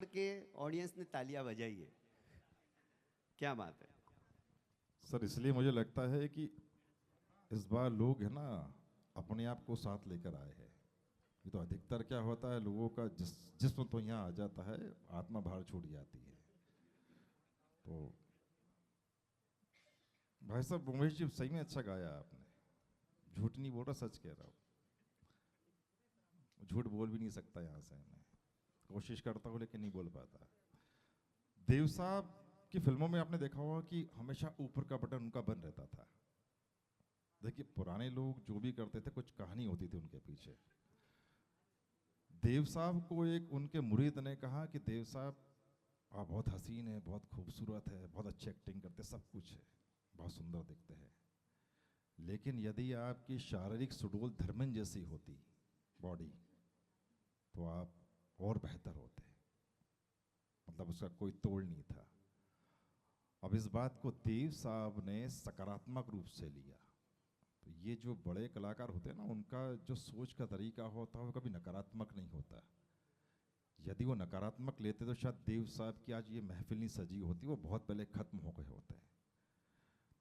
के ऑडियंस ने तालियां बजाई है। क्या बात है। सर, इसलिए मुझे लगता है कि इस बार लोग है ना अपने आप को साथ लेकर आए हैं। ये तो अधिकतर क्या होता है, लोगों का जिस्म तो यहाँ आ जाता है, आत्मा बाहर छूट जाती है। तो भाई साहब, उमेश जी सही में अच्छा गाया आपने। झूठ नहीं बोल रहा, सच कह रहा हूँ। झूठ बोल भी नहीं सकता यहाँ से, मैं कोशिश करता हूँ लेकिन नहीं बोल पाता। देव साहब की फिल्मों में आपने देखा होगा कि हमेशा ऊपर का बटन उनका बंद रहता था। देखिए, पुराने लोग जो भी करते थे कुछ कहानी होती थी उनके पीछे। देव साहब को एक उनके मुरीद ने कहा कि देव साहब, आप बहुत हसीन है, बहुत खूबसूरत है, बहुत अच्छी एक्टिंग करते, सब कुछ है, बहुत सुंदर दिखते हैं, लेकिन यदि आपकी शारीरिक सुडोल धर्मन जैसी होती बॉडी तो आप और बेहतर होते। मतलब उसका कोई तोड़ नहीं था। अब इस बात को देव साहब ने सकारात्मक रूप से लिया। तो ये जो बड़े कलाकार होते हैं ना, उनका जो सोच का तरीका होता है वो कभी नकारात्मक नहीं होता। यदि वो नकारात्मक लेते तो शायद देव साहब की आज ये महफिल नहीं सजी होती, वो बहुत पहले खत्म हो गए होते हैं।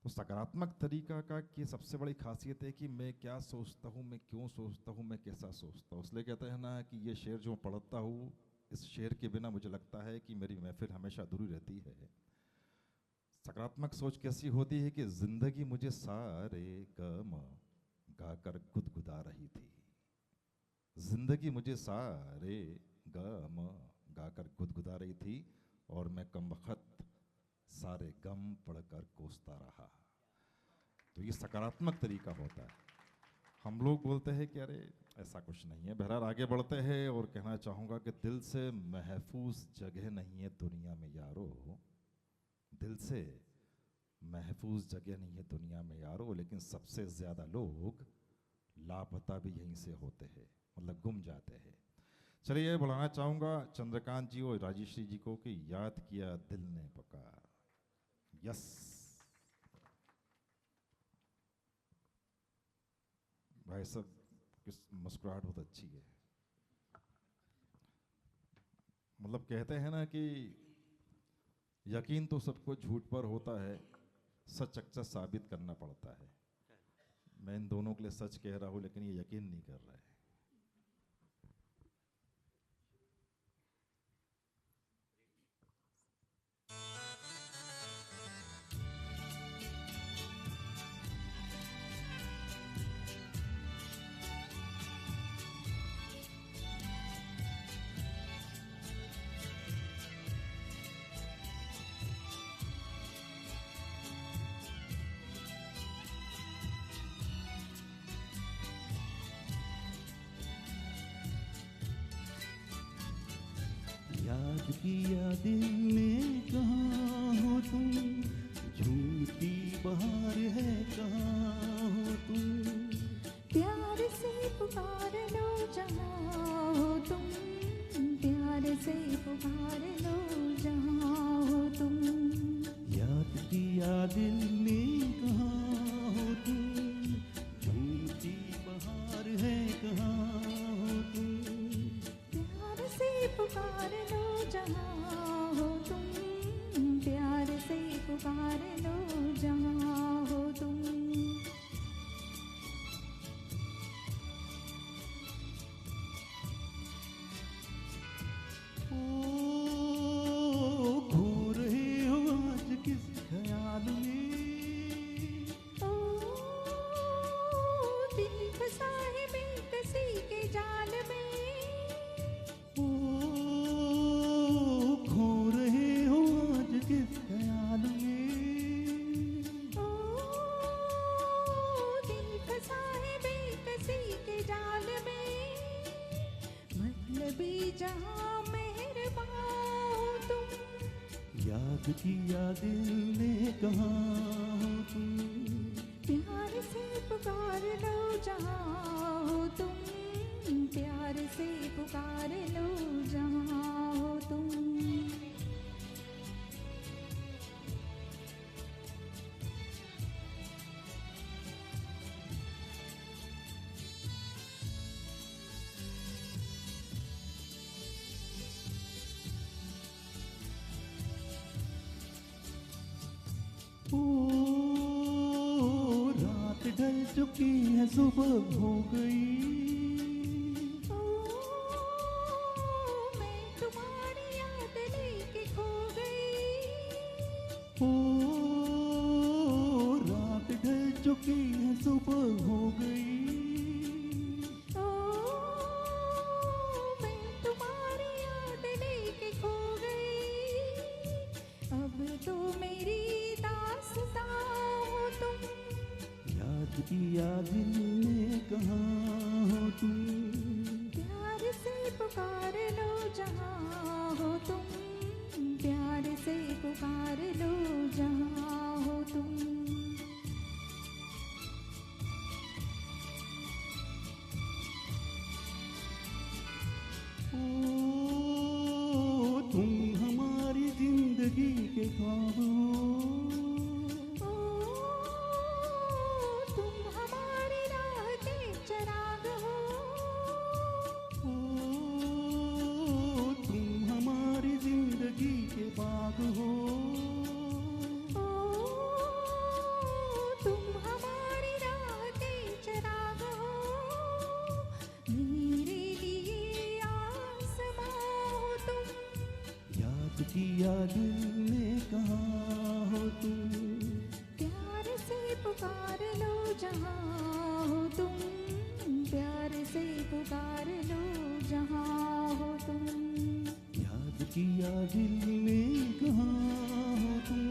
तो सकारात्मक तरीका का की सबसे बड़ी खासियत है कि मैं क्या सोचता हूँ, मैं क्यों सोचता हूँ, मैं कैसा सोचता हूँ। इसलिए कहते हैं ना कि ये शेर जो पढ़ता हूँ, इस शेर के बिना मुझे लगता है कि मेरी महफिल हमेशा अधूरी रहती है। सकारात्मक सोच कैसी होती है कि जिंदगी मुझे सारे गम गाकर गुदगुदा रही थी। जिंदगी मुझे सारे गम गाकर गुदगुदा रही थी और मैं कमबख्त सारे गम पढ़कर कोसता रहा। तो ये सकारात्मक तरीका होता है। हम लोग बोलते हैं कि अरे ऐसा कुछ नहीं है। बहरहाल आगे बढ़ते हैं और कहना चाहूँगा कि दिल से महफूज जगह नहीं है दुनिया में यारो। दिल से महफूज जगह नहीं है दुनिया में यारो, लेकिन सबसे ज़्यादा लोग लापता भी यहीं से होते हैं, मतलब गुम जाते हैं। चलिए, ये बुलाना चाहूँगा चंद्रकांत जी और राजेश्री जी को कि याद किया दिल ने पुकार। यस, भाई साहब किस मुस्कुराहट बहुत अच्छी है। मतलब कहते हैं ना कि यकीन तो सबको झूठ पर होता है, सच अक्सर साबित करना पड़ता है। मैं इन दोनों के लिए सच कह रहा हूँ लेकिन ये यकीन नहीं कर रहा है। याद किया दिल ने कहाँ हो तुम, झूठी बहार है कहाँ हो तुम। प्यार से पुकार लो जहाँ हो तुम, प्यार से पुकार लो जहाँ हो तुम। याद किया दिल ने कहाँ हो तुम, झूठी बहार है कहाँ हो तुम। प्यार से पुकार लो जहाँ हो तुम, प्यार से पुकार लो जहाँ हो तुम। ओ घूर रहे हो आज किस ख्याल में, ओ दिल फंसा है बेकसी के जाल में। ओ खो रहे हो आज किस ख्याल में। ओ दिल फंसा है बेकसी के जाल में। मतलबी जहाँ मेहरबान हो तुम, याद किया दिल ने कहाँ हो तुम। प्यार से पुकार लो जहाँ हो तुम, प्यार से पुकार लो जहाँ हो तुम। सुबह हो गई। ओ मैं तुम्हारी याद लेके खो गई। ओ रात ढल चुकी है सुबह हो गई। ओ मैं तुम्हारी याद लेके खो गई। अब तो मेरी दास्तां हो तुम। याद किया दिल ने कहाँ हो तुम। प्यार से पुकार लो जहाँ हो तुम। प्यार से पुकार लो जहाँ हो तुम। ओ तुम हमारी जिंदगी के ख्वाब हो। ओ तुम हमारी राह के चिराग हो। ओ तुम हमारी जिंदगी के बाग हो। ओ तुम हमारी राह के चिराग हो। मेरे लिए आसमां हो तुम। याद किया दिल ने कहाँ हो तुम। प्यार से पुकार लो जहाँ हो तुम। प्यार से पुकार लो जहाँ हो तुम। याद किया दिल ने कहाँ हो तुम।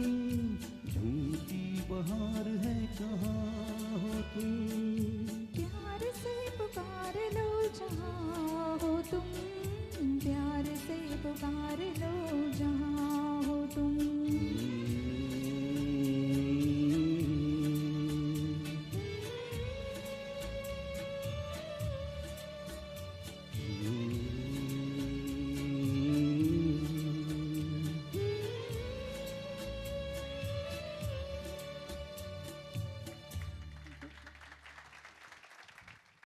झूठी बहार है कहाँ हो तुम। प्यार से पुकार लो जहाँ हो तुम। प्यार से पुकार लो